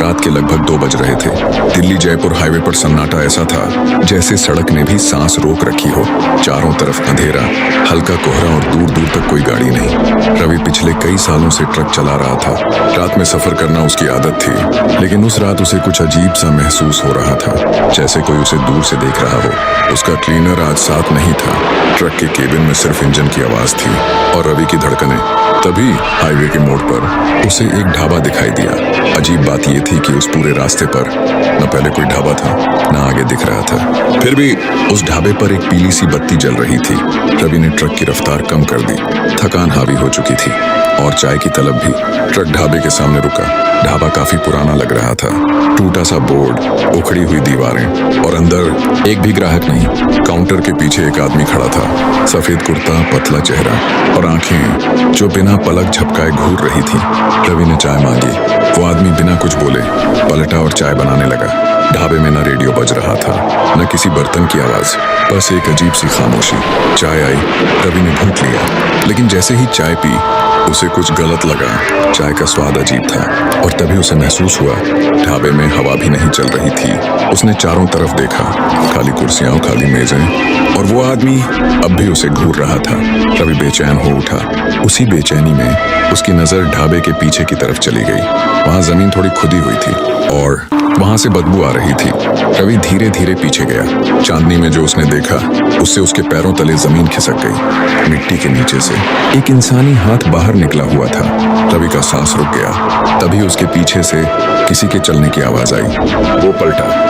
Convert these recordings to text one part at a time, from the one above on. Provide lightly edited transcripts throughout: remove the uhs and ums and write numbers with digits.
रात के लगभग 2 बज रहे थे। दिल्ली जयपुर हाईवे पर सन्नाटा ऐसा था जैसे सड़क ने भी सांस रोक रखी हो। चारों तरफ अंधेरा, हल्का कोहरा और दूर दूर तक कोई गाड़ी नहीं। रवि पिछले कई सालों से ट्रक चला रहा था। रात में सफर करना उसकी आदत थी, लेकिन उस रात उसे कुछ अजीब सा महसूस हो रहा था, जैसे कोई उसे दूर से देख रहा हो। उसका क्लीनर आज साथ नहीं था। ट्रक के केबिन में सिर्फ इंजन की आवाज थी और रवि की धड़कनें। तभी हाईवे के मोड़ पर उसे एक ढाबा दिखाई दिया। अजीब बात यह थी कि उस पूरे रास्ते पर न पहले कोई ढाबा था, न आगे दिख रहा था। फिर भी उस ढाबे पर एक पीली सी बत्ती जल रही थी। रवि ने ट्रक की रफ्तार कम कर दी। थकान हावी हो चुकी थी और चाय की तलब भी। ट्रक ढाबे के सामने रुका। ढाबा काफी पुराना लग रहा था। टूटा सा बोर्ड, उखड़ी हुई दीवारें और अंदर एक भी ग्राहक नहीं। काउंटर के पीछे एक आदमी खड़ा था। सफेद कुर्ता, पतला चेहरा और आंखें जो बिना पलक झपकाए घूर रही थी। रवि ने चाय मांगी। वो आदमी बिना कुछ बोले पलटा और चाय बनाने लगा। ढाबे में न रेडियो बज रहा था, न किसी बर्तन की आवाज, बस एक अजीब सी खामोशी। चाय आई। रवि ने घूंट लिया, लेकिन जैसे ही चाय पी उसे कुछ गलत लगा। चाय का स्वाद अजीब था और तभी उसे महसूस हुआ ढाबे में हवा भी नहीं चल रही थी। उसने चारों तरफ देखा, खाली कुर्सियां और खाली मेजें, और वो आदमी अब भी उसे घूर रहा था। रवि बेचैन हो उठा। उसी बेचैनी में उसकी नजर ढाबे के पीछे की तरफ चली गई। वहां जमीन थोड़ी खुदी हुई थी और वहां से बदबू आ रही थी। रवि धीरे धीरे पीछे गया। चांदनी में जो उसने देखा उससे उसके पैरों तले जमीन खिसक गई। मिट्टी के नीचे से एक इंसानी हाथ बाहर निकला हुआ था। रवि का सांस रुक गया। तभी उसके पीछे से किसी के चलने की आवाज आई। वो पलटा।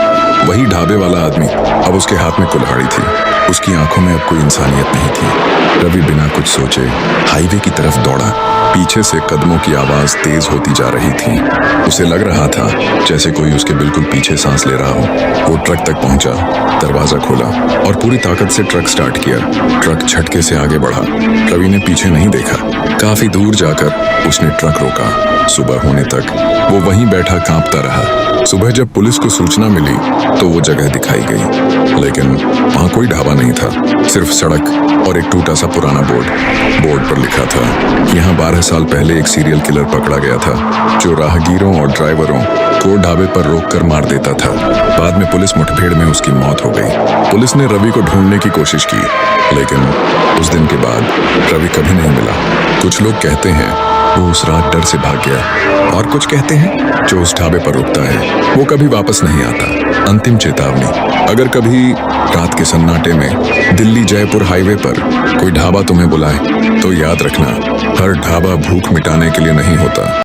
वही ढाबे वाला आदमी। अब उसके हाथ में कुल्हाड़ी थी। उसकी आंखों में अब कोई इंसानियत नहीं थी। रवि बिना कुछ सोचे हाईवे की तरफ दौड़ा। पीछे से कदमों की आवाज तेज होती जा रही थी। उसे लग रहा था जैसे कोई उसके बिल्कुल पीछे सांस ले रहा हो। वो ट्रक तक पहुंचा, दरवाजा खोला और पूरी ताकत से ट्रक स्टार्ट किया। ट्रक झटके से आगे बढ़ा। रवि ने पीछे नहीं देखा। काफी दूर जाकर उसने ट्रक रोका। सुबह होने तक वो वहीं बैठा कांपता रहा। सुबह जब पुलिस को सूचना मिली तो वो जगह दिखाई गई, लेकिन वहां कोई ढाबा नहीं था, सिर्फ सड़क और एक टूटा सा पुराना बोर्ड पर लिखा था, यहाँ 12 साल पहले एक सीरियल किलर पकड़ा गया था जो राहगीरों और ड्राइवरों को ढाबे पर रोककर मार देता था। बाद में पुलिस मुठभेड़ में उसकी मौत हो गई। पुलिस ने रवि को ढूंढने की कोशिश की, लेकिन उस दिन के बाद रवि कभी नहीं मिला। कुछ लोग कहते हैं वो उस रात डर से भाग गया, और कुछ कहते हैं जो उस ढाबे पर रुकता है वो कभी वापस नहीं आता। अंतिम चेतावनी, अगर कभी रात के सन्नाटे में दिल्ली जयपुर हाईवे पर कोई ढाबा तुम्हें बुलाए तो याद रखना, हर ढाबा भूख मिटाने के लिए नहीं होता।